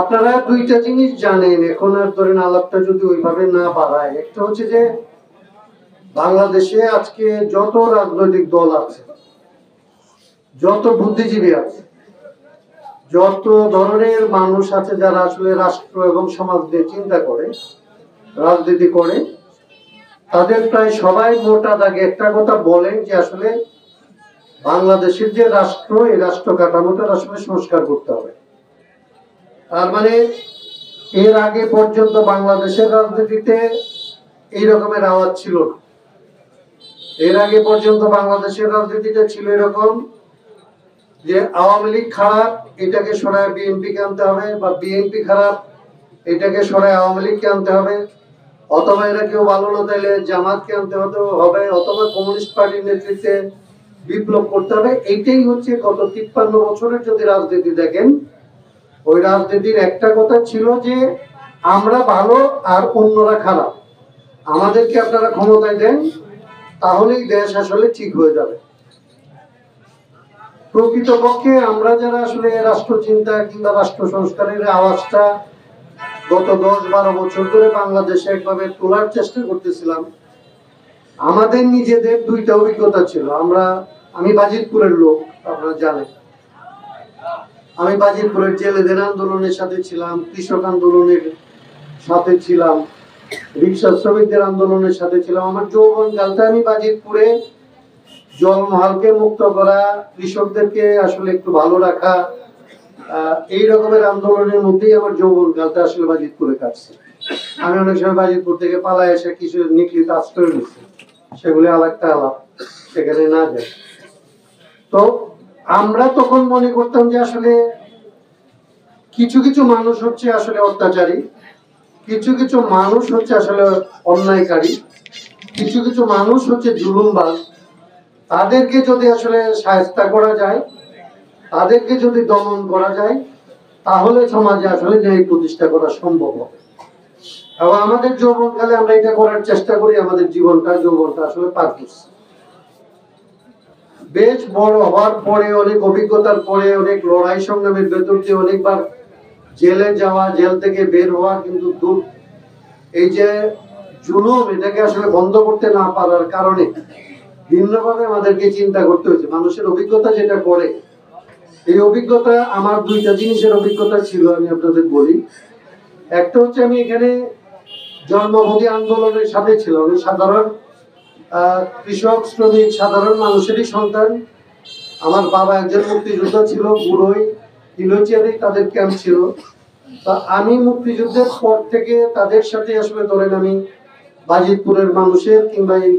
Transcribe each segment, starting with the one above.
আপনারা দুইটা জিনিস জানেন, এখন আর ধরেন আলাপটা যদি ওইভাবে না বাড়ায়। একটা হচ্ছে যে বাংলাদেশে আজকে যত রাজনৈতিক দল আছে, যত বুদ্ধিজীবী আছে, যত ধরনের মানুষ আছে যারা আসলে রাষ্ট্র এবং সমাজ নিয়ে চিন্তা করে, রাজনীতি করে, তাদের প্রায় সবাই মোটা দাগে একটা কথা বলেন যে আসলে বাংলাদেশের যে রাষ্ট্র, এই রাষ্ট্র কাঠামোটার আসলে সংস্কার করতে হবে। তার মানে এর আগে পর্যন্ত বাংলাদেশের রাজনীতিতে এই রকমের আওয়াজ ছিল না। এর আগে পর্যন্ত বাংলাদেশের রাজনীতিতে ছিল এরকম যে আওয়ামী লীগ খারাপ, এটাকে সরায় বিএনপিকে আনতে হবে, বা বিএনপি খারাপ, এটাকে সরায় আওয়ামী লীগকে আনতে হবে, অথবা এরা কেউ ভালো না তাইলে জামাতকে আনতে হবে, অথবা কমিউনিস্ট পার্টির নেতৃত্বে বিপ্লব করতে হবে। এইটাই হচ্ছে গত 53 বছরের যদি রাজনীতি দেখেন, ওই রাজনীতির একটা কথা ছিল যে আমরা ভালো আর অন্যরা খারাপ, আমাদেরকে আপনারা ক্ষমতায় দেন, তাহলেই দেশ আসলে ঠিক হয়ে যাবে। প্রকৃতপক্ষে আমরা যারা আসলে রাষ্ট্র চিন্তা কিংবা রাষ্ট্র সংস্কারের আওয়াজটা গত 10-12 বছর ধরে বাংলাদেশে একভাবে তোলার চেষ্টা করতেছিলাম, আমাদের নিজেদের দুইটা অভিজ্ঞতা ছিল। আমি বাজিতপুরের লোক, আপনারা জানেন। আমি বাজিতপুরের জেলেদের আন্দোলনের সাথে ছিলাম, কৃষক আন্দোলনের সাথে ছিলাম, রিক্সা শ্রমিকদের আন্দোলনের সাথে ছিলাম। আমার যৌবনকালটা আমি বাজিতপুরে জলমহলকে মুক্ত করা, কৃষকদেরকে আসলে একটু ভালো রাখা, এই রকমের আন্দোলনের মধ্যেই আমার যৌবনকালটা আসলে বাজিতপুরে কাটছে। আমি অনেক সময় বাজিতপুর থেকে পালায় এসে কিছু নিকলিত আশ্রয় নিচ্ছি, সেগুলি আলাদা আলাপ, সেখানে না যায়। তো আমরা তখন মনে করতাম যে আসলে কিছু কিছু মানুষ হচ্ছে আসলে অত্যাচারী, কিছু কিছু মানুষ হচ্ছে আসলে অন্যায়কারী, কিছু কিছু মানুষ হচ্ছে জুলুমবাজ। তাদেরকে যদি আসলে শায়েস্তা করা যায়, তাদেরকে যদি দমন করা যায়, তাহলে সমাজে আসলে ন্যায় প্রতিষ্ঠা করা সম্ভব হবে। এবং আমাদের যৌবনকালে আমরা এটা করার চেষ্টা করি, আমাদের যৌবনটা আসলে পার করছি। বেশ বড় হওয়ার পরে, অনেক অভিজ্ঞতার পরে, অনেক লড়াই সংগ্রামের ভেতর দিয়ে অনেকবার জেলে যাওয়া, জেল থেকে বের হওয়া, কিন্তু এই যে জুলুম, এটাকে আসলে বন্ধ করতে না পারার কারণে ভিন্নভাবে আমাদেরকে চিন্তা করতে হয়েছে। মানুষের অভিজ্ঞতা যেটা করে, এই অভিজ্ঞতা, আমার দুইটা জিনিসের অভিজ্ঞতা ছিল, আমি আপনাদের বলি। একটা হচ্ছে আমি এখানে জন্মভোগী আন্দোলনের সাথে ছিল। আমি সাধারণ কৃষক শ্রমিক সাধারণ মানুষেরই সন্তান। আমার বাবা একজন মুক্তিযোদ্ধা ছিল, বুড়োই হিলোচিয়ারে তাদের ক্যাম্প ছিল। তা আমি মুক্তিযুদ্ধের পর থেকে তাদের সাথে আসলে ধরেন আমি বাজিতপুরের মানুষের কিংবা এই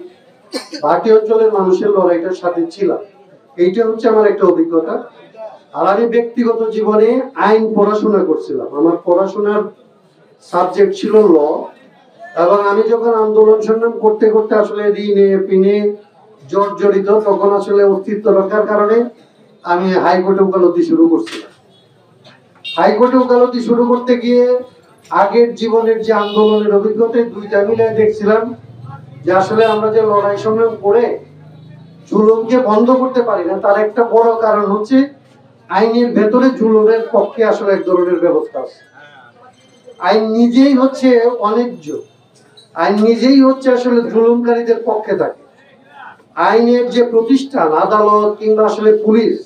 ভাটি অঞ্চলের মানুষের লড়াইটার সাথে ছিলাম। এইটা হচ্ছে আমার একটা অভিজ্ঞতা। আর আমি ব্যক্তিগত জীবনে আইন পড়াশোনা করছিলাম। আমার পড়াশোনার সাবজেক্ট ছিল ল, এবং আমি যখন আন্দোলন সংগ্রাম করতে করতে আসলে ঋণে পিনে জর্জরিত, তখন আসলে অস্তিত্ব রক্ষার কারণে আমি হাইকোর্টে ওকালতি শুরু করছিলাম। হাইকোর্টে ওকালতি শুরু করতে গিয়ে আগের জীবনের যে আন্দোলনের অভিজ্ঞতা, দুইটা মিলে দেখছিলাম যে আসলে আমরা যে লড়াই সংগ্রাম করে জুলুমকে বন্ধ করতে পারি না, তার একটা বড় কারণ হচ্ছে আইনের ভেতরে জুলুমের পক্ষে আসলে এক ধরনের ব্যবস্থা আছে। আইন নিজেই হচ্ছে অন্যায্য, আইন নিজেই হচ্ছে আসলে জুলুমকারীদের পক্ষে থাকে। আইনের যে প্রতিষ্ঠান, আদালত কিংবা আসলে পুলিশ,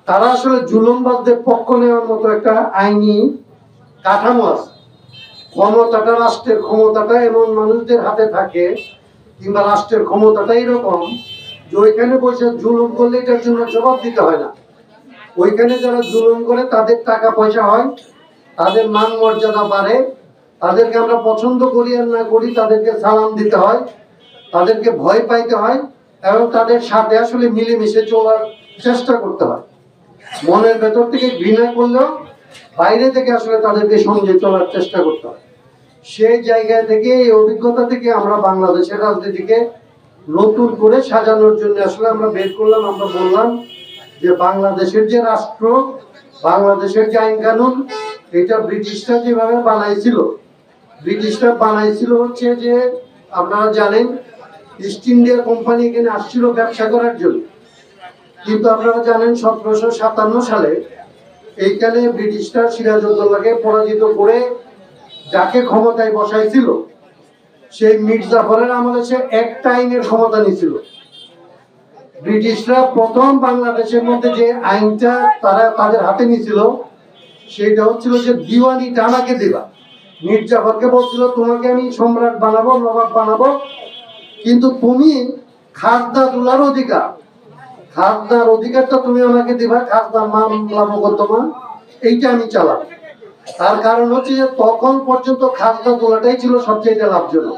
তারা আসলে জুলুমবাজদের পক্ষ নেওয়ার মতো একটা আইনি কাঠামো আছে। ক্ষমতাটা, রাষ্ট্রের ক্ষমতাটা এমন মানুষদের হাতে থাকে, কিংবা রাষ্ট্রের ক্ষমতাটা এরকম যে ওইখানে বসে জুলুম করলে এটার জন্য জবাব দিতে হয় না। ওইখানে যারা জুলুম করে তাদের টাকা পয়সা হয়, তাদের মান মর্যাদা বাড়ে, তাদেরকে আমরা পছন্দ করি আর না করি, তাদেরকে সালাম দিতে হয়, তাদেরকে ভয় পাইতে হয়, এবং তাদের সাথে আসলে মিলেমিশে চলার চেষ্টা করতে হয়। মনের ভেতর থেকে ঘৃণা করলেও বাইরে থেকে আসলে তাদেরকে সঙ্গে চলার চেষ্টা করতে হয়। সেই জায়গা থেকে, এই অভিজ্ঞতা থেকে আমরা বাংলাদেশের রাজনীতিকে নতুন করে সাজানোর জন্য আসলে আমরা বের করলাম। আমরা বললাম যে বাংলাদেশের যে রাষ্ট্র, বাংলাদেশের যে আইন কানুন, এটা ব্রিটিশরা যেভাবে ব্রিটিশরা বানাইছিল হচ্ছে যে, আপনারা জানেন ইস্ট ইন্ডিয়া কোম্পানি এখানে আসছিল ব্যবসা করার জন্য। কিন্তু আপনারা জানেন 1757 সালে এইখানে ব্রিটিশরা সিরাজউদ্দৌলাকে পরাজিত করে যাকে ক্ষমতায় বসাইছিল, সেই মীর জাফরের আমলে সে একটা আইনের ক্ষমতা নিয়েছিল। ব্রিটিশরা প্রথম বাংলাদেশের মধ্যে যে আইনটা তারা তাদের হাতে নিয়েছিল সেটা হচ্ছিল যে দিওয়ানিটা আমাকে দিবা। মীর জাফরকে বলছিল তোমাকে আমি সম্রাট বানাবো, নবাব বানাবো, কিন্তু তুমি খাজনা তোলার অধিকার, খাজনার অধিকারটা তুমি আমাকে দিবা, খাজনার মামলা মোকদ্দমা এইটা আমি চালাবো। তার কারণ হচ্ছে যে তখন পর্যন্ত খাজনা তোলাটাই ছিল সবচেয়ে লাভজনক।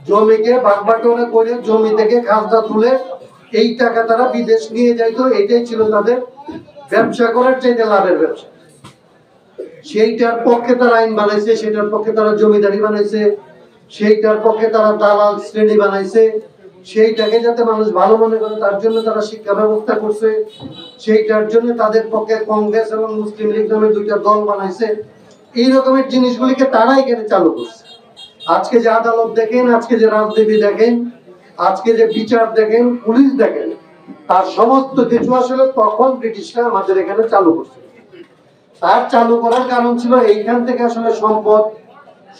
জমিকে বাগবাটোয়ারা করে জমি থেকে খাজনা তুলে এই টাকা তারা বিদেশ নিয়ে যাইতো, এটাই ছিল তাদের ব্যবসা করার চাইতে লাভের ব্যবসা। সেইটার পক্ষে তারা আইন বানাইছে, সেটার পক্ষে তারা জমিদারি বানাইছে, সেইটার পক্ষে তারা দালাল শ্রেণী বানাইছে, সেইটাকে যাতে মানুষ ভালো মনে করে তার জন্য তারা শিক্ষা ব্যবস্থা করছে, সেইটার জন্য তাদের পক্ষে কংগ্রেস এবং মুসলিম লীগ নামে দুইটা দল বানাইছে। এই রকমের জিনিসগুলিকে তারা এখানে চালু করছে। আজকে যে আদালত দেখেন, আজকে যে রাজনীতি দেখেন, আজকে যে বিচার দেখেন, পুলিশ দেখেন, তার সমস্ত কিছু আসলে তখন ব্রিটিশরা আমাদের এখানে চালু করছে। তার চালু করার কারণ ছিল এইখান থেকে আসলে সম্পদ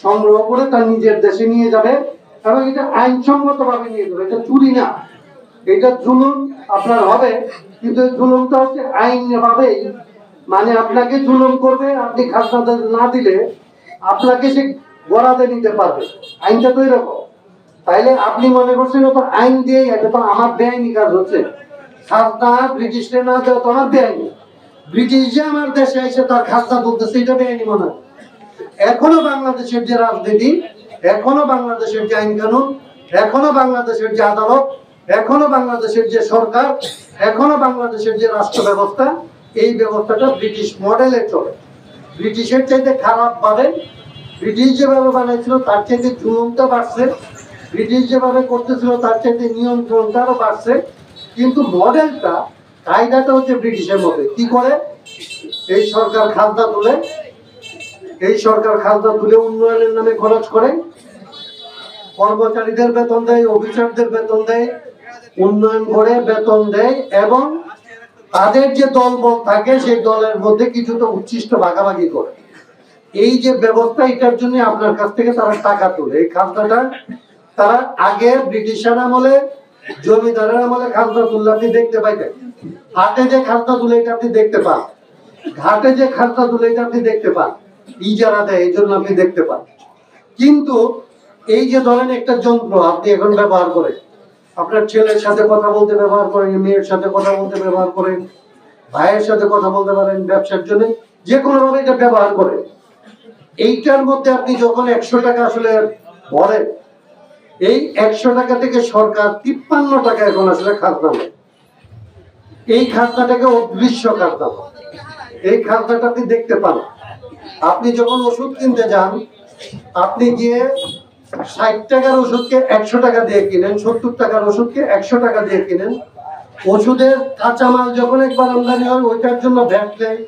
সংগ্রহ করে তার নিজের দেশে নিয়ে যাবে এবং এটা আইনসম্মত ভাবে নিয়ে যাবে। এটা চুরি না, এটা জুলুম আপনার হবে, কিন্তু জুলুমটা হচ্ছে আইন ভাবেই, মানে আপনাকে জুলুম করবে, আপনি খাজনা না দিলে আপনাকে সে গড়াতে নিতে পারবে। আইনটা তো এরকম। তাইলে আপনি মনে করছেন তো আইন দিয়ে এটা তো আমার বেআইনি কাজ হচ্ছে, খাজনা ব্রিটিশরা না দেওয়া তো আমার বেআইনি, ব্রিটিশ যে আমার দেশে এসে তার খাজনা তুলতেছে এটা বেআইনি মনে হয়। এখনো বাংলাদেশের যে রাজনীতি, এখনো বাংলাদেশের যে আইন কানুন, এখনো বাংলাদেশের যে আদালত, এখনো বাংলাদেশের যে সরকার, এখনো বাংলাদেশের যে রাষ্ট্র ব্যবস্থা, এই ব্যবস্থাটা ব্রিটিশ মডেলে চলে। ব্রিটিশের চাইতে খারাপ ভাবে ব্রিটিশ যেভাবে বানাইছিল তার চাইতে জুলুমটা বাড়ছে, ব্রিটিশ যেভাবে করতেছিল তার চাইতে নিয়ন্ত্রণটা আরো বাড়ছে, কিন্তু মডেলটা কায়দাটা হচ্ছে ব্রিটিশের মধ্যে। কি করে? এই সরকার খাজনা তুলে, এই সরকার খাজনা তুলে উন্নয়নের নামে খরচ করে, কর্মচারীদের বেতন দেয়, অফিসারদের বেতন দেয়, উন্নয়ন করে বেতন দেয়, এবং তাদের যে দলবল থাকে সেই দলের মধ্যে কিছুটা উচ্ছিষ্ট ভাগাভাগি করে। এই যে ব্যবস্থা, এটার জন্য আপনার কাছ থেকে তারা টাকা তোলে। এই খাজনাটা তারা আগে ব্রিটিশের আমলে, জমিদারের আমলে খাজনা তুললে আপনি দেখতে পাইতেন। হাটে যে খাজনা তুলে এটা আপনি দেখতে পান, ঘাটে যে খাজনা তুলে এটা আপনি দেখতে পান, ইজারা দেয় এই জন্য আপনি দেখতে পান। কিন্তু এই যে ধরেন একটা যন্ত্র আপনি এখন ব্যবহার করেন, আপনার ছেলের সাথে কথা বলতে ব্যবহার করেন, মেয়ের সাথে কথা বলতে ব্যবহার করেন, ভাইয়ের সাথে কথা বলতে পারেন, ব্যবসার জন্য যে কোনো ভাবে এটা ব্যবহার করেন। এইটার মধ্যে আপনি যখন 100 টাকা আসলে ভরেন, এই 100 টাকা থেকে সরকার 53 টাকা এখন আসলে খাজনা নেয়। এই খাজনাটাকে অদৃশ্য খাজনা, এই খাজনাটা আপনি দেখতে পান। আপনি যখন ওষুধ কিনতে যান, আপনি গিয়ে 60 টাকার ওষুধকে 100 টাকা দিয়ে কিনেন, 70 টাকার ওষুধকে 100 টাকা দিয়ে কিনেন। ওষুধের কাঁচামাল যখন একবার আমদানি হয় ওইটার জন্য ভ্যাট দেয়,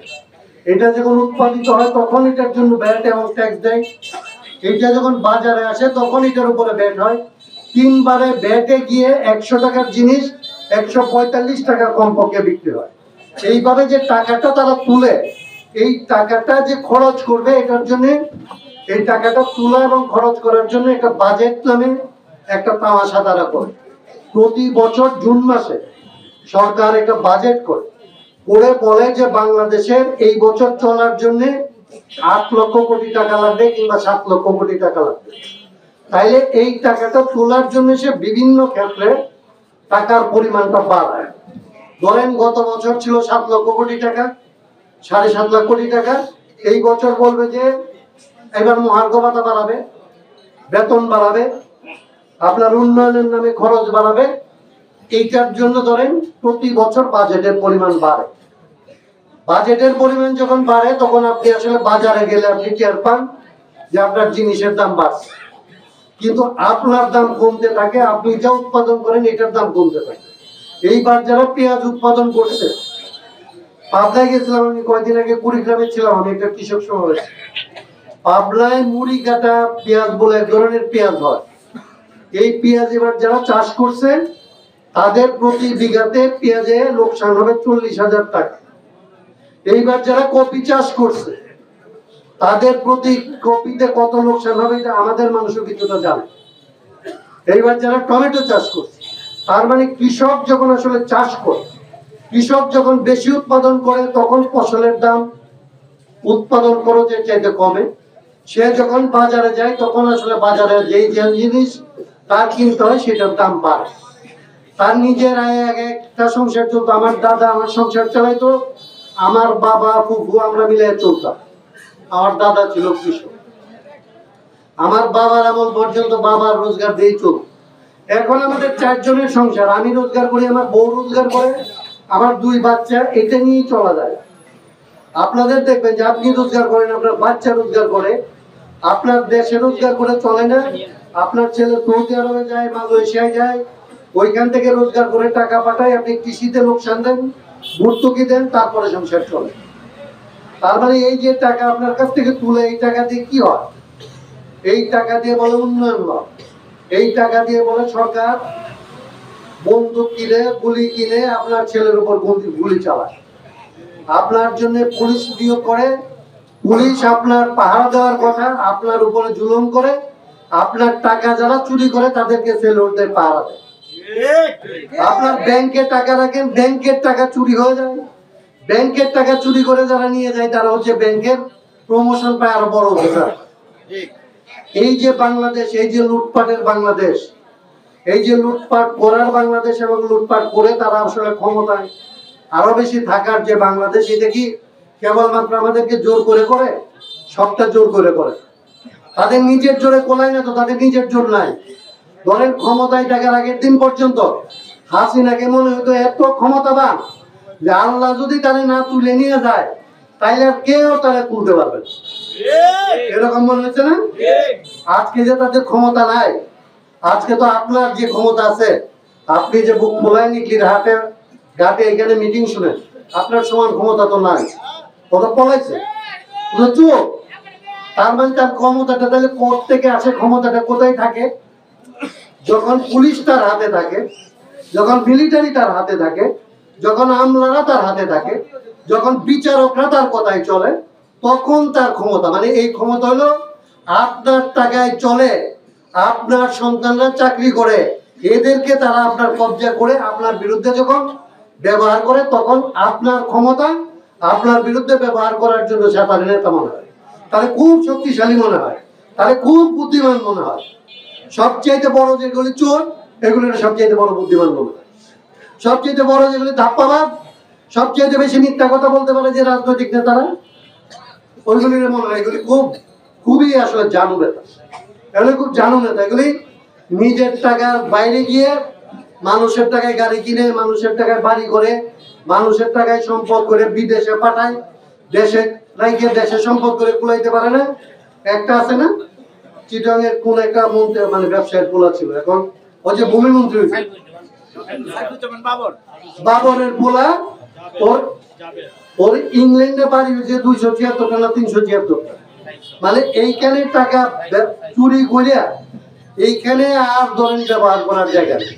এটা যখন উৎপাদিত হয় তখন এটার জন্য ভ্যাট এবং ট্যাক্স দেয়, এটা যখন বাজারে আসে তখন এটার উপরে ভ্যাট হয়। 3 বারে ভ্যাটে গিয়ে 100 টাকার জিনিস 145 টাকা কমপক্ষে বিক্রি হয়। এইভাবে যে টাকাটা তারা তুলে, এই টাকাটা যে খরচ করবে এটার জন্য, এই টাকাটা তোলা এবং খরচ করার জন্য একটা বাজেট নামে একটা তামাশা তারা করে। প্রতি বছর জুন মাসে সরকার একটা বাজেট করে বলে যে বাংলাদেশের এই বছর চলার জন্য 8 লক্ষ কোটি টাকা লাগবে কিংবা 7 লক্ষ কোটি টাকা লাগবে। তাইলে এই টাকাটা তোলার জন্য সে বিভিন্ন ক্ষেত্রে টাকার পরিমাণটা বাড়ায়। ধরেন গত বছর ছিল 7 লক্ষ কোটি টাকা, 7.5 লাখ কোটি টাকা, এই বছর বলবে যে এবার মহার্ঘ ভাতা বাড়াবে, বেতন বাড়াবে, আপনার উন্নয়নের নামে খরচ বাড়াবে। এইটার জন্য ধরেন প্রতি বছর বাজেটের পরিমাণ বাড়ে। বাজেটের পরিমাণ যখন বাড়ে তখন আপনি আসলে বাজারে গেলে আপনি টের পান যে আপনার জিনিসের দাম বাড়ছে, কিন্তু আপনার দাম কমতে থাকে, আপনি যা উৎপাদন করেন এটার দাম কমতে থাকে। এইবার যারা পেঁয়াজ উৎপাদন করছে, পাবনায় গেছিলাম আমি কয়েকদিন আগে, কুড়িগ্রামে ছিলাম আমি একটা কৃষক সমাবেশ। পাবনায় মুড়ি কাটা পেঁয়াজ বলে এক ধরনের পেঁয়াজ হয়। এই পেঁয়াজ এবার যারা চাষ করছে তাদের প্রতি বিঘাতে পেঁয়াজে লোকসান হবে 40,000 টাকা। এইবার যারা কপি চাষ করছে তাদের প্রতি কপিতে কত লোকসান হবে এটা আমাদের মানুষও কিছুটা জানে। এইবার যারা টমেটো চাষ করছে, তার মানে কৃষক যখন আসলে চাষ করে, কৃষক যখন বেশি উৎপাদন করে তখন ফসলের দাম উৎপাদন খরচের চাইতে কমে। সে যখন বাজারে যায় তখন আসলে বাজারে যেই যে জিনিস তার কিনতে হয় সেটার দাম বাড়ে। তার নিজের আয় একটা সংসার চলতো। আমার দাদা আমার সংসার চালাইতো, আমার বাবা ফুফু আমরা মিলে চলতাম। আমার দাদা ছিল কৃষক, আমার বাবার আমল পর্যন্ত বাবার রোজগার দিয়ে চলত। এখন আমাদের 4 জনের সংসার, আমি রোজগার করি, আমার বউ রোজগার করে, আমার 2 বাচ্চা, এটা নিয়েই চলা যায়। আপনাদের দেখবেন যে আপনি রোজগার করেন, আপনার বাচ্চা রোজগার করে, আপনার দেশে রোজগার করে চলে না। আপনার ছেলে সৌদি আরবে যায়, মালয়েশিয়ায় যায়, ওইখান থেকে রোজগার করে টাকা পাঠায়, আপনি কৃষিতে লোকসান দেন, ভর্তুকি দেন, তারপরে সংসার চলে। তার মানে এই যে টাকা আপনার কাছ থেকে তুলে এই টাকা দিয়ে কি হয়? এই টাকা দিয়ে বলে উন্নয়ন হয়, এই টাকা দিয়ে বলে সরকার বন্দুক কিনে গুলি কিনে আপনার ছেলের উপর গুলি চালায়, আপনার জন্য পুলিশ নিয়োগ করে, পুলিশ আপনার পাহারা দেওয়ার কথা, আপনার উপরে জুলুম করে, আপনার টাকা যারা চুরি করে তাদেরকে সেলুটদের পাহারা দেয়। আপনার ব্যাংকে টাকা রাখেন, ব্যাংকের টাকা চুরি হয়ে যায়, ব্যাংকের টাকা চুরি করে যারা নিয়ে যায় তারা হচ্ছে ব্যাংকের প্রমোশন পায় আরো বড় অফিসার। এই যে বাংলাদেশ, এই যে লুটপাটের বাংলাদেশ, এই যে লুটপাট করার বাংলাদেশ এবং লুটপাট করে তারা আসলে ক্ষমতায় আরো বেশি থাকার যে বাংলাদেশ, এটা কি কেবলমাত্র আমাদেরকে জোর করে করে? সবটা জোর করে করে। তাদের নিজের জোরে কোলায় না তো, তাদের নিজের জোর নাই। ধরেন ক্ষমতায় থাকার আগের দিন পর্যন্ত হাসিনাকে মনে হতো এত ক্ষমতাবান যে আল্লাহ যদি তারে না তুলে নিয়ে যায় তাইলে আর কেউ তারা তুলতে পারবে না, এরকম মনে হচ্ছে না? আজকে যে তাদের ক্ষমতা নাই, আজকে তো আপনার যে ক্ষমতা আছে, আপনি যে বুক মোলায় নিকলির হাতে ঘাটে এখানে মিটিং শুনেন, আপনার সমান ক্ষমতা তো নাই। ওটা পলাইছে, ওটা চুপ। তার মানে তার ক্ষমতাটা তাহলে কোর্ট থেকে আসে, ক্ষমতাটা কোথায় থাকে? যখন পুলিশ তার হাতে থাকে, যখন মিলিটারি তার হাতে থাকে, যখন আমলারা তার হাতে থাকে, যখন বিচারকরা তার কথায় চলে, তখন তার ক্ষমতা। মানে এই ক্ষমতা হলো আপনার টাকায় চলে, আপনার সন্তানরা চাকরি করে, এদেরকে তারা আপনার কবজা করে আপনার বিরুদ্ধে যখন ব্যবহার করে, তখন আপনার ক্ষমতা আপনার বিরুদ্ধে ব্যবহার করার জন্য সে তার নেতা মনে হয়, তাহলে খুব শক্তিশালী মনে হয়, তাহলে খুব বুদ্ধিমান মনে হয়। সবচেয়ে বড় যেগুলি চোর, এগুলো সবচেয়ে বড় বুদ্ধিমান মনে হয়। সবচেয়ে বড় যেগুলি ধাপ্পাবাজ, সবচেয়ে বেশি মিথ্যা কথা বলতে পারে যে রাজনৈতিক নেতারা, ওইগুলির মনে হয় এগুলি খুবই আসলে জানু নেতা। এগুলি খুব জানু নেতা। এগুলি নিজের টাকার বাইরে গিয়ে মানুষের টাকায় গাড়ি কিনে, মানুষের টাকায় বাড়ি করে, মানুষের টাকায় সম্পদ করে বিদেশে পাঠায়, দেশে রাইখে দেশে সম্পদ করে কুলাইতে পারে না। একটা আছে না চিটাং এর কোন একটা মন্ত্রী, মানে ব্যবসায়ের পোলা ছিল, এখন ওই যে ভূমি মন্ত্রী হয়েছে, বাবরের পোলা, ওর ইংল্যান্ডে বাড়ি হয়েছে 276 টাকা 376 টাকা। মানে এইখানে টাকা চুরি করিয়া এইখানে আর ধরেন ব্যবহার করার জায়গা নেই।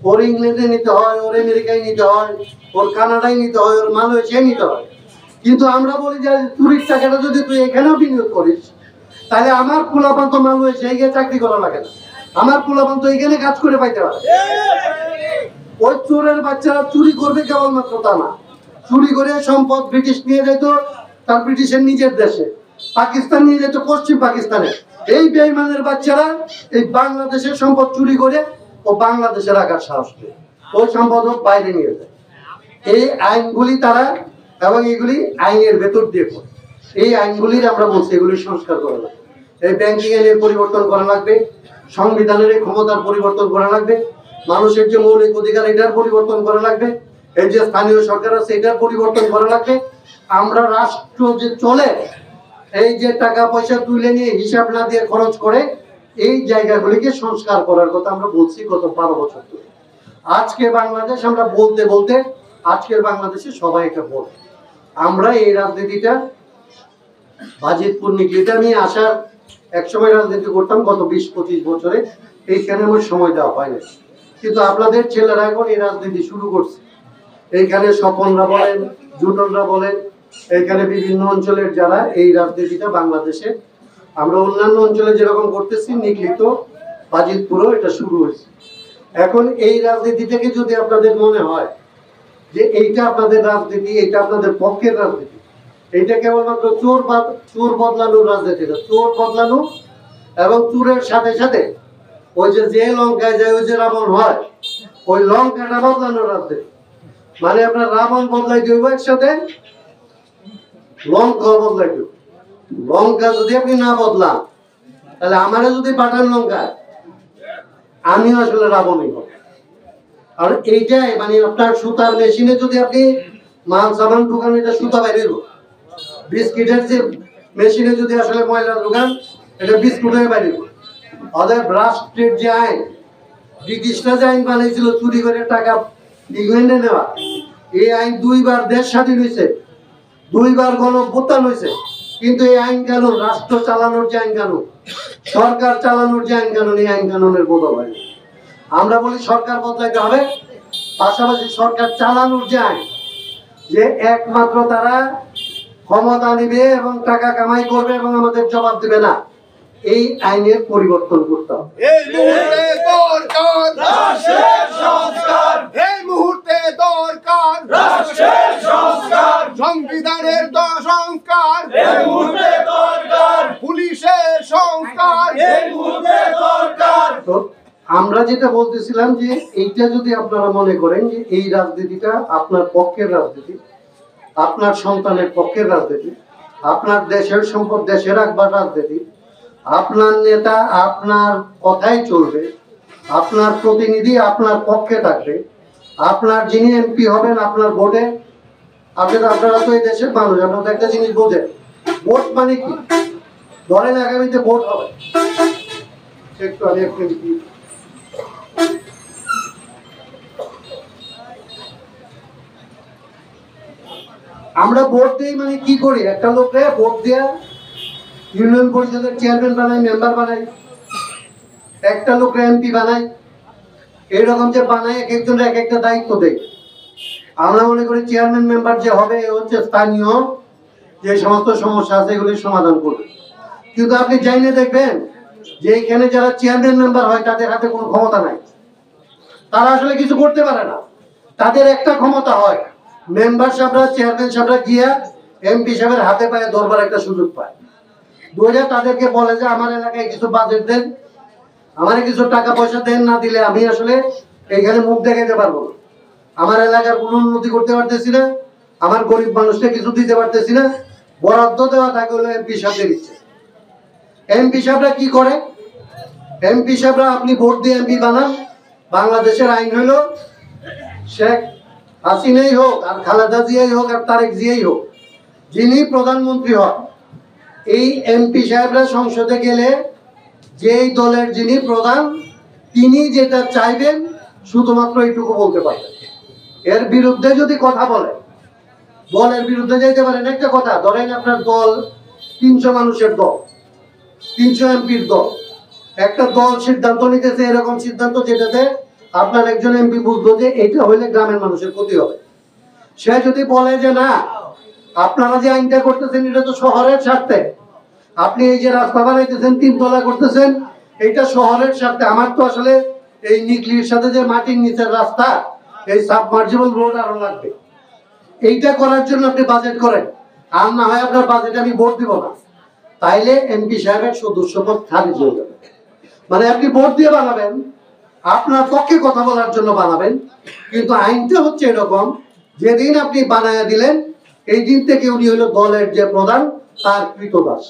ওর ইংল্যান্ডে নিতে হয়, ওর আমেরিকায় নিতে হয়, ওর কানাডায় নিতে হয়, ওর মালয়েশিয়ায় নিতে হয়। কিন্তু আমরা বলি যে চুরির টাকাটা যদি তুই এখানেও বিনিয়োগ করিস, তাহলে আমার পোলাপান তো মালয়েশিয়ায় গিয়ে চাকরি করা লাগে না, আমার পোলাপান তো এখানে কাজ করে পাইতে পারে। ওই চোরের বাচ্চারা চুরি করবে কেবলমাত্র তা না, চুরি করে সম্পদ ব্রিটিশ নিয়ে যেত তার ব্রিটিশের নিজের দেশে, পাকিস্তান নিয়ে যেত পশ্চিম পাকিস্তানে। এই বেঈমানের বাচ্চারা এই বাংলাদেশের সম্পদ চুরি করে ও বাংলাদেশে রাখার সাহস পেয়ে ওই সম্পদ বাইরে নিয়ে যায়। এই আইনগুলি তারা, এবং এগুলি আইনের ভেতর দিয়ে করে, এই আইনগুলির আমরা বলছি এগুলির সংস্কার করা লাগবে। এই ব্যাংকিং আইনের পরিবর্তন করা লাগবে, সংবিধানের ক্ষমতার পরিবর্তন করা লাগবে, মানুষের যে মৌলিক অধিকার এটার পরিবর্তন করা লাগবে, এই যে স্থানীয় সরকার আছে এটার পরিবর্তন করা লাগবে। আমরা রাষ্ট্র যে চলে, এই যে টাকা পয়সা তুলে নিয়ে হিসাব না দিয়ে খরচ করে, এই জায়গাগুলিকে সংস্কার করার কথা আমরা বলছি গত 12 বছর ধরে। আজকে বাংলাদেশ আমরা বলতে বলতে আজকের বাংলাদেশে সবাই এটা বলে। আমরা এই রাজনীতিটা বাজিতপুর নিকলিটা নিয়ে আসার একসময় রাজনীতি করতাম গত 20-25 বছরে, এইখানে আমার সময় দেওয়া হয় না। কিন্তু আপনাদের ছেলেরা এখন এই রাজনীতি শুরু করছে। এইখানে স্বপনরা বলেন, জুটনরা বলেন, এখানে বিভিন্ন অঞ্চলের যারা এই রাজনীতিটা বাংলাদেশে আমরা অন্যান্য অঞ্চলে যেরকম করতেছি নিগলিত বাজিতপুরও এটা শুরু হয়েছে। এখন এই রাজনীতি থেকে যদি আপনাদের মনে হয় যে এইটা আপনাদের রাজনীতি, এইটা আপনাদের পক্ষের রাজনীতি, এইটা কেবলমাত্র চোর বদলানোর রাজনীতি না, চোর বদলানো এবং চোরের সাথে সাথে ওই যে লঙ্কায় যায় ওই যে রাবণ হয়, ওই লঙ্কাটা বদলানোর রাজনীতি। মানে আপনার রাবণ বদলাই দিব একসাথে, লঙ্কা বদলাই দিব। লঙ্কা যদি আপনি না বদলান তাহলে আমারে যদি পাঠান লঙ্কায়, আমিও আসলে রাবণই হব। আর এইটাই মানে আপনার সুতার মেশিনে যদি আপনি মাল সামান ঢুকান, এটা সুতা বাইরে হইব। বিস্কিটের যে মেশিনে যদি আসলে ময়লা ঢুকান, এটা বিস্কুট হয়ে বাইরে হইব। অতএব রাষ্ট্রের যে আইন, ব্রিটিশরা যে আইন বানিয়েছিল চুরি করে টাকা ইংল্যান্ডে নেওয়া, এই আইন 2 বার দেশ স্বাধীন হয়েছে, 2 বার গণঅভ্যুত্থান হয়েছে, কিন্তু এই আইন কানুন, রাষ্ট্র চালানোর যে আইন কানুন, সরকার চালানোর যে আইন কানুন, এই আইন কানুনের বদল হয়। আমরা বলি সরকার বদলাইতে হবে, পাশাপাশি সরকার চালানোর যে আইন, যে একমাত্র তারা ক্ষমতা নিবে এবং টাকা কামাই করবে এবং আমাদের জবাব দিবে না, এই আইনের পরিবর্তন করতে হবে। এই মুহূর্তে দরকার রাষ্ট্রের সংস্কার, এই মুহূর্তে দরকার রাষ্ট্রের সংস্কার, সংবিধানের সংস্কার এই মুহূর্তে দরকার, পুলিশের সংস্কার এই মুহূর্তে দরকার। তো আমরা যেটা বলতেছিলাম যে এইটা যদি আপনারা মনে করেন যে এই রাজনীতিটা আপনার পক্ষের রাজনীতি, আপনার সন্তানের পক্ষের রাজনীতি, আপনার দেশের সম্পদ দেশে রাখবার রাজনীতি, আপনার নেতা আপনার কথাই চলবে, আপনার প্রতিনিধি আপনার পক্ষে থাকবে, আপনার যিনি এমপি হবেন আপনার ভোটে, আপনারা তো এই দেশের মানুষ, আপনারা তো একটা জিনিস বোঝেন, ভোট মানে কি। ধরেন আগামীতে ভোট হবে, একটু আমি একটু আমরা ভোট দিই মানে কি করি, একটা লোককে ভোট দেয়া ইউনিয়ন পরিষদের চেয়ারম্যান বানাই, মেম্বার বানাই, একটা লোককে এমপি বানাই, এইরকম যে বানাই এক একজনের এক একটা দায়িত্ব দেয়। আমরা মনে করি চেয়ারম্যান মেম্বার যে হবে হচ্ছে স্থানীয় যে সমস্ত সমস্যা আছে এগুলির সমাধান করবে। কিন্তু আপনি জানিয়ে দেখবেন যে এখানে যারা চেয়ারম্যান মেম্বার হয় তাদের হাতে কোনো ক্ষমতা নাই, তারা আসলে কিছু করতে পারে না। তাদের একটা ক্ষমতা হয়, মেম্বার সাহেবরা চেয়ারম্যান সাহেবরা গিয়া এমপি সাহেবের হাতে পায়ে দরবার একটা সুযোগ পায়, দুইটা তাদেরকে বলে যে আমার এলাকায় কিছু বাজেট দেন, আমার কিছু টাকা পয়সা দেন, না দিলে আমি আসলে এখানে মুখ দেখাইতে পারবো না, আমার এলাকার কোনো উন্নতি করতে পারতেছি না, আমার গরিব মানুষকে কিছু দিতে পারতেছি না। বরাদ্দ দেওয়া থাকে হলো এমপি সাহেবদের ইচ্ছে। এমপি সাহেবরা কি করে, এমপি সাহেবরা আপনি ভোট দিয়ে এমপি বানান, বাংলাদেশের আইন হইল শেখ হাসিনাই হোক আর খালেদা জিয়াই হোক আর তারেক জিয়াই হোক, যিনি প্রধানমন্ত্রী হন, এই এমপি সাহেবরা সংসদে গেলে যেই দলের যিনি প্রধান তিনি যেটা চাইবেন শুধুমাত্র এইটুকু বলতে পারবেন। এর বিরুদ্ধে যদি কথা বলে, দলের বিরুদ্ধে যাইতে পারেন। একটা কথা ধরেন আপনার দল 300 মানুষের দল, 300 এমপির দল, একটা দল সিদ্ধান্ত নিতেছে এরকম সিদ্ধান্ত যেটাতে আপনার একজন এমপি বুঝলো যে এটা হইলে গ্রামের মানুষের ক্ষতি হবে, সে যদি বলে যে না আপনারা যে আইনটা করতেছেন এটা তো শহরের স্বার্থে, আপনি এই যে রাস্তা বানাইতেছেন 3 তলা করতেছেন এইটা শহরের স্বার্থে, আমার তো আসলে এই নিকলির সাথে যে মাটির নিচের রাস্তা এই সাবমার্জিবল রোড আরো লাগবে, এইটা করার জন্য আপনি বাজেট করেন, আর না হয় আপনার বাজেটে আমি ভোট দিব না, তাইলে এমপি সাহেবের সদস্যপদ খারিজ হয়ে যাবে। মানে আপনি ভোট দিয়ে বানাবেন, আপনার পক্ষে কথা বলার জন্য বানাবেন, কিন্তু আইনটা হচ্ছে এরকম যেদিন আপনি বানায়া দিলেন এই দিন থেকে উনি হলো দলের যে প্রধান তার কৃতদাস,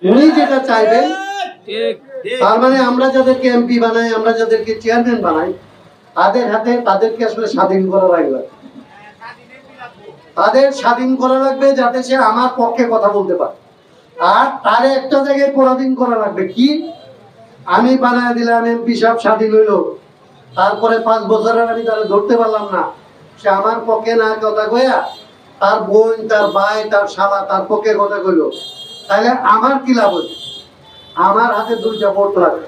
উনি যেটা চাইবেন। তার মানে আমরা যাদেরকে এমপি বানাই, আমরা যাদেরকে চেয়ারম্যান বানাই, তাদের হাতে তাদেরকে আসলে স্বাধীন করা লাগবে, তাদের স্বাধীন করা লাগবে যাতে সে আমার পক্ষে কথা বলতে পারে। আর তার একটা জায়গায় পরাধীন করা লাগবে কি, আমি বানায় দিলাম এমপি সাহেব স্বাধীন হইলো, তারপরে 5 বছরের আমি তারা ধরতে পারলাম না, সে আমার পক্ষে না কথা কইয়া তার বোন তার ভাই তার শালা তার পক্ষে কথা কইলো, তাহলে আমার কি লাভ হচ্ছে? আমার হাতে 2টা ভোট লাগবে,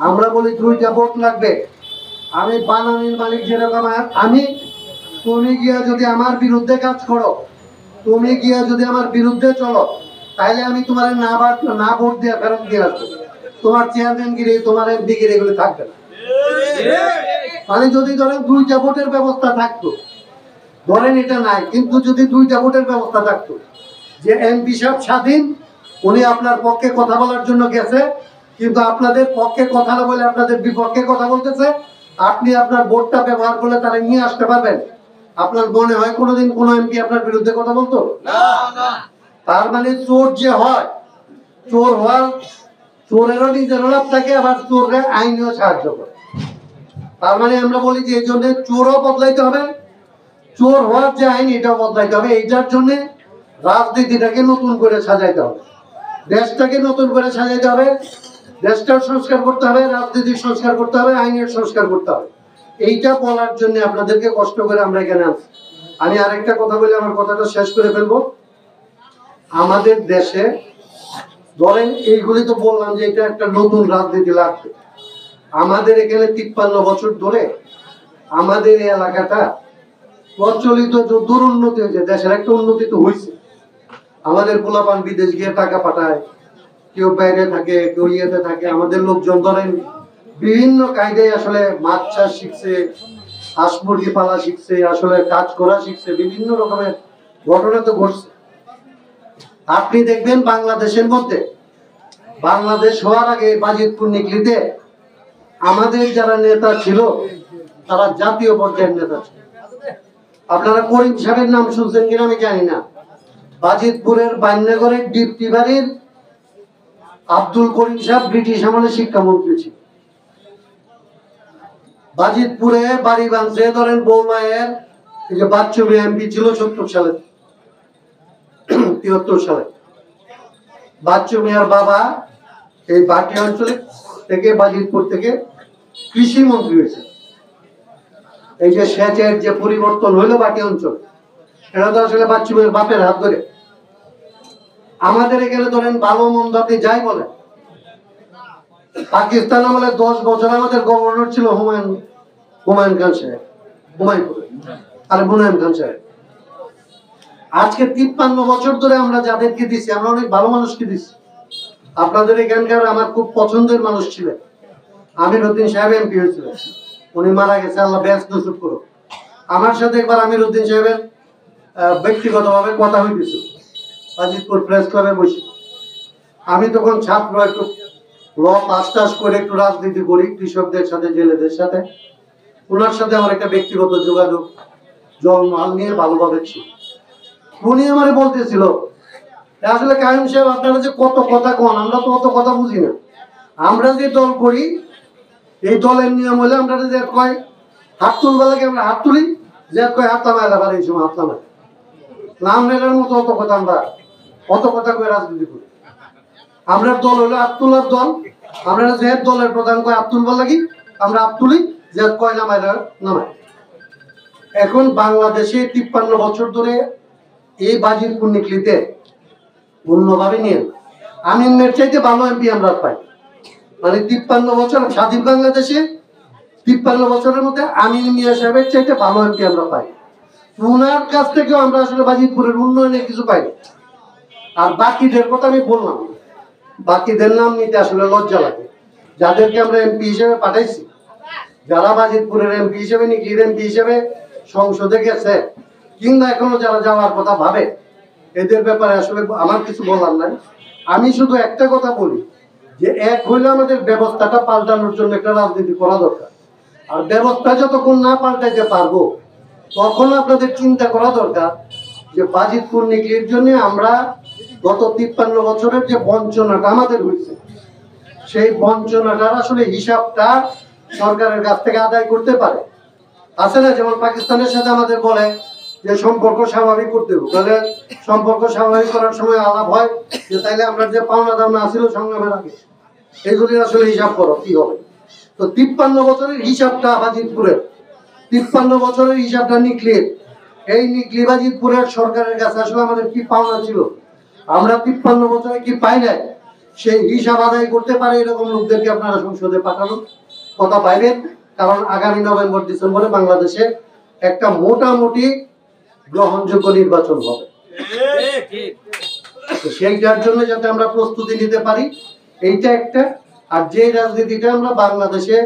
আমরা বলি 2টা ভোট লাগবে। আমি বানানির মালিক যেরকম, আমি তুমি গিয়া যদি আমার বিরুদ্ধে কাজ করো, তুমি গিয়া যদি আমার বিরুদ্ধে চলো, তাইলে আমি তোমার না ভোট দিয়ে ফেরত দিয়ে আসবো। তোমার চেয়ারম্যান গিরি, তোমার এমপি গিরি এগুলি থাকবে না। মানে যদি ধরেন 2টা ভোটের ব্যবস্থা থাকতো, ধরেন এটা নাই, কিন্তু যদি 2টা ভোটের ব্যবস্থা থাকতো, যে এমপি সাহেব স্বাধীন, উনি আপনার পক্ষে কথা বলার জন্য গেছে, কিন্তু আপনাদের পক্ষে কথা না বলে আপনাদের বিপক্ষে কথা বলতেছে, আপনি আপনার ভোটটা ব্যবহার করলে তারা নিয়ে আসতে পারবেন? আপনার মনে হয় কোনোদিন কোনো এমপি আপনার বিরুদ্ধে কথা বলতো? তার মানে চোর যে হয়, চোর হওয়ার চোরেরও নিজের লাভ থাকে, আবার চোরের আইনও সাহায্য করে। তার মানে আমরা বলি যে এই জন্য চোরও বদলাইতে হবে, চোর হওয়ার যে আইন এটাও বদলাইতে হবে। এইটার জন্য রাজনীতিটাকে নতুন করে সাজাইতে হবে, দেশটাকে নতুন করে সাজাইতে হবে, দেশটার সংস্কার করতে হবে, রাজনীতির সংস্কার করতে হবে, আইনের সংস্কার করতে হবে। এইটা বলার জন্য আপনাদেরকে কষ্ট করে আমরা এখানে আছি। আমি আরেকটা কথা বলে আমার কথাটা শেষ করে ফেলবো। আমাদের দেশে ধরেন এইগুলি তো বললাম যে এটা একটা নতুন রাজনীতি লাগবে। আমাদের এখানে 53 বছর ধরে আমাদের এই এলাকাটা প্রচলিত যে দুরুন্নতি হয়েছে, দেশের একটা উন্নতি তো হয়েছে। আমাদের পোলাপান বিদেশ গিয়ে টাকা পাঠায়, কেউ বাইরে থাকে, কেউ ইয়েতে থাকে। আমাদের লোকজন ধরেন বিভিন্ন কায়দায় আসলে মাছ চাষ শিখছে, হাঁস মুরগি পালা শিখছে, আসলে কাজ করা শিখছে, বিভিন্ন রকমের ঘটনা তো ঘটছে। আপনি দেখবেন বাংলাদেশের মধ্যে, বাংলাদেশ হওয়ার আগে বাজিতপুর নিকলিতে আমাদের যারা নেতা ছিল তারা জাতীয় পর্যায়ের নেতা ছিল। আপনারা করিম সাহেবের নাম শুনছেন কিনা আমি জানি না। বাজিতপুরের বান্যাগরের ডিপটি বাড়ির আব্দুল করিম সাহেব ব্রিটিশ আমলে শিক্ষামন্ত্রী ছিল। বাজিতপুরে বাড়ি বাঁধছে ধরেন বৌমায়ের এই যে বাচ্চু এমপি ছিল 70 সালে, 73 সালে। বাচ্চু মিয়ার বাবা এই বাটি অঞ্চলে থেকে বাজিতপুর থেকে কৃষি মন্ত্রী হয়েছে। এই যে সেচের যে পরিবর্তন হইলো বাটি অঞ্চল, এটা তো আসলে বাচ্চু মিয়ার বাপের হাত ধরে। আমাদের এখানে ধরেন ভালো মন্দ আপনি যাই বলেন, পাকিস্তান আমলে 10 বছর আমাদের গভর্নর ছিল হুমায়ুন খান সাহেব, হুমায়ুন খান সাহেব। আজকে 53 বছর ধরে আমরা যাদেরকে দিচ্ছি, আমরা অনেক ভালো মানুষকে দিচ্ছি। আপনাদের এখানকার আমার খুব পছন্দের মানুষ ছিলেন আমিরউদ্দিন সাহেব, এমপি হয়েছিলেন, উনি মারা গেছে, আল্লাহ ব্যস্ত নসিব করুক। আমার সাথে একবার আমিরউদ্দিন সাহেবের ব্যক্তিগতভাবে কথা হয়েছিল বাজিতপুর প্রেস ক্লাবে বসে। আমি তখন ছাত্র, একটু ল পাস টাস করে একটু রাজনীতি করি কৃষকদের সাথে, জেলেদের সাথে। ওনার সাথে আমার একটা ব্যক্তিগত যোগাযোগ জলমাল নিয়ে ভালোভাবে ছিল। উনি আমারে বলতেছিল আসলে কায়েম সাহেব আপনারা যে কত কথা কন, আমরা তো অত কথা বুঝি না। আমরা যে দল করি এই দলের নিয়ম হলে আমরা যে কয় হাত তুলবা লাগে আমরা হাত তুলি, যে কয় হাত নামাইলা পারে এই সময় হাত নামাই নাম মেলার মতো অত কথা, আমরা অত কথা কয়ে রাজনীতি করি। আমরা দল হলো হাত তোলার দল, আমরা যে দলের প্রধান কয় হাত তুলবা লাগি আমরা হাত তুলি, যে কয় নামাইলা নামাই। এখন বাংলাদেশে 53 বছর ধরে এই বাজিতপুর নিকলিতে অন্যভাবে নিয়ে আমিনের চাইতে ভালো এমপি আমরা পাই। মানে 53 বছর স্বাধীন বাংলাদেশে 53 বছরের মধ্যে আমিন মিয়া সাহেবের চাইতে ভালো এমপি আমরা পাই। ওনার কাছ থেকেও আমরা আসলে বাজিতপুরের উন্নয়নে কিছু পাই। আর বাকিদের কথা আমি বললাম, বাকিদের নাম নিতে আসলে লজ্জা লাগে। যাদেরকে আমরা এমপি হিসেবে পাঠাইছি, যারা বাজিতপুরের এমপি হিসেবে নিকলির এমপি হিসেবে সংসদে গেছে, কিংবা এখনো যারা যাওয়ার কথা ভাবে, এদের ব্যাপারে আসলে আমার কিছু বলার নাই। আমি শুধু একটা কথা বলি যে এক হইলে আমাদের ব্যবস্থাটা পাল্টানোর জন্য একটা রাজনীতি করা দরকার। আর ব্যবস্থা যতক্ষণ না পাল্টাইতে পারবো তখন আপনাদের চিন্তা করা দরকার যে বাজিতপুর নিকলির জন্য আমরা গত 53 বছরের যে বঞ্চনাটা আমাদের হয়েছে, সেই বঞ্চনাটার আসলে হিসাবটা সরকারের কাছ থেকে আদায় করতে পারে। আছে না, যেমন পাকিস্তানের সাথে আমাদের বলে যে সম্পর্ক স্বাভাবিক করতে হবে, তাহলে সম্পর্ক স্বাভাবিক করার সময় আলাপ হয় যে তাইলে আমরা যে পাওনা দাওনা আসছিল সংগ্রামের আগে, এগুলির আসলে হিসাব করো কি হবে। তো 53 বছরের হিসাবটা বাজিতপুরের, 53 বছরের হিসাবটা নিকলির, এই নিকলি বাজিতপুরের সরকারের কাছে আসলে আমাদের কি পাওনা ছিল, আমরা 53 বছরে কি পাই নাই, সেই হিসাব আদায় করতে পারে এরকম লোকদেরকে আপনারা সংসদে পাঠানোর কথা পাইবেন। কারণ আগামী নভেম্বর ডিসেম্বরে বাংলাদেশে একটা মোটামুটি গ্রহণযোগ্য নির্বাচন হবে। তো সেইটার জন্য যাতে আমরা প্রস্তুতি নিতে পারি, এইটা একটা। আর যে রাজনীতিটা আমরা বাংলাদেশে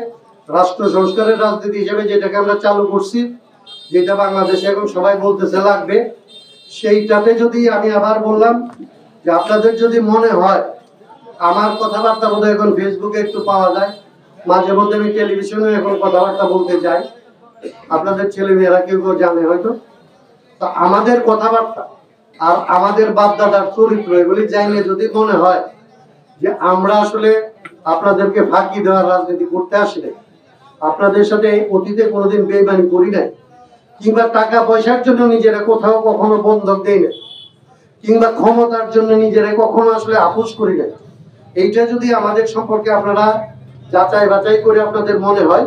রাষ্ট্র সংস্কারের রাজনীতি হিসেবে যেটাকে আমরা চালু করছি, যেটা বাংলাদেশে এখন সবাই বলতেছে লাগবে, সেইটাতে যদি আমি আবার বললাম যে আপনাদের যদি মনে হয় আমার কথাবার্তা বোধহয় এখন ফেসবুকে একটু পাওয়া যায়, মাঝে মধ্যে আমি টেলিভিশনে এখন কথাবার্তা বলতে যাই, আপনাদের ছেলে মেয়েরা কেউ কেউ জানে হয়তো। তো আমাদের কথাবার্তা আর আমাদের বাপদাদার চরিত্র এগুলি জানিয়ে যদি মনে হয় যে আমরা আসলে আপনাদেরকে ফাঁকি দেওয়ার রাজনীতি করতে আসলে, আপনাদের সাথে অতীতে কোনোদিন বেইমানি করি নাই, কিংবা টাকা পয়সার জন্য নিজেরা কোথাও কখনো বন্ধক দেই না, কিংবা ক্ষমতার জন্য নিজেরা কখনো আসলে আপোষ করি নাই, এইটা যদি আমাদের সম্পর্কে আপনারা যাচাই বাছাই করে আপনাদের মনে হয়,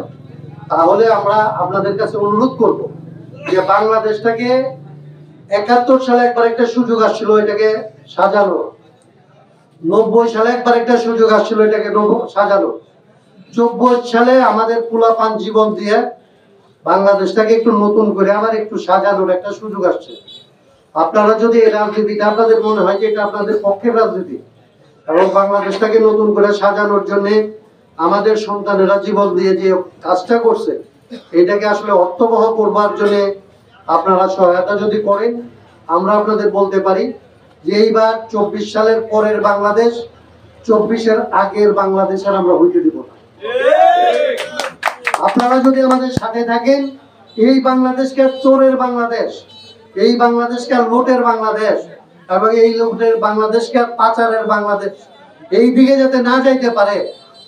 তাহলে আমরা আপনাদের কাছে অনুরোধ করব যে বাংলাদেশটাকে ৭১ সালে একবার একটা সুযোগ আসছিল এটাকে সাজানো, ৯০ সালে একবার একটা সুযোগ আসছিল এটাকে সাজানো, ২৪ সালে আমাদের পোলাপান জীবন দিয়ে বাংলাদেশটাকে একটু নতুন করে আবার একটু সাজানোর একটা সুযোগ আসছে। আপনারা যদি এই রাজনীতিটা আপনাদের মনে হয় যে এটা আপনাদের পক্ষের রাজনীতি এবং বাংলাদেশটাকে নতুন করে সাজানোর জন্য আমাদের সন্তানেরা জীবন দিয়ে যে কাজটা করছে, এটাকে আসলে অর্থবহ করবার জন্য আপনারা সহায়তা যদি করেন, আমরা আপনাদের বলতে পারি যে এইবার ২৪ সালের পরের বাংলাদেশ ২৪-এর আগের বাংলাদেশ আর আমরা হইতে দিব না। আপনারা যদি আমাদের সাথে থাকেন, এই বাংলাদেশকে আর চোরের বাংলাদেশ, এই বাংলাদেশকে আর লুটের বাংলাদেশ এবং এই লুটের বাংলাদেশকে আর পাচারের বাংলাদেশ, এই দিকে যাতে না যাইতে পারে,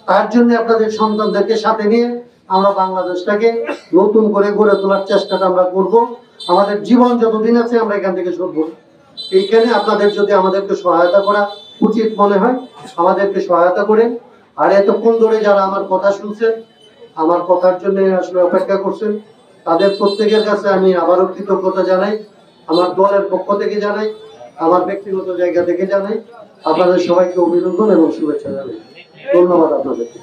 তার জন্য আপনাদের সন্তানদেরকে সাথে নিয়ে আমরা বাংলাদেশটাকে নতুন করে গড়ে তোলার চেষ্টাটা আমরা করব। আমাদের জীবন যতদিন আছে আমরা এখান থেকে সরব। এইখানে আপনাদের যদি আমাদেরকে সহায়তা করা উচিত মনে হয়, আমাদেরকে সহায়তা করেন। আর এতক্ষণ ধরে যারা আমার কথা শুনছেন, আমার কথার জন্য আসলে অপেক্ষা করছেন, তাদের প্রত্যেকের কাছে আমি আবারও কৃতজ্ঞতা জানাই, আমার দলের পক্ষ থেকে জানাই, আমার ব্যক্তিগত জায়গা থেকে জানাই। আপনাদের সবাইকে অভিনন্দন এবং শুভেচ্ছা জানাই। ধন্যবাদ আপনাদেরকে।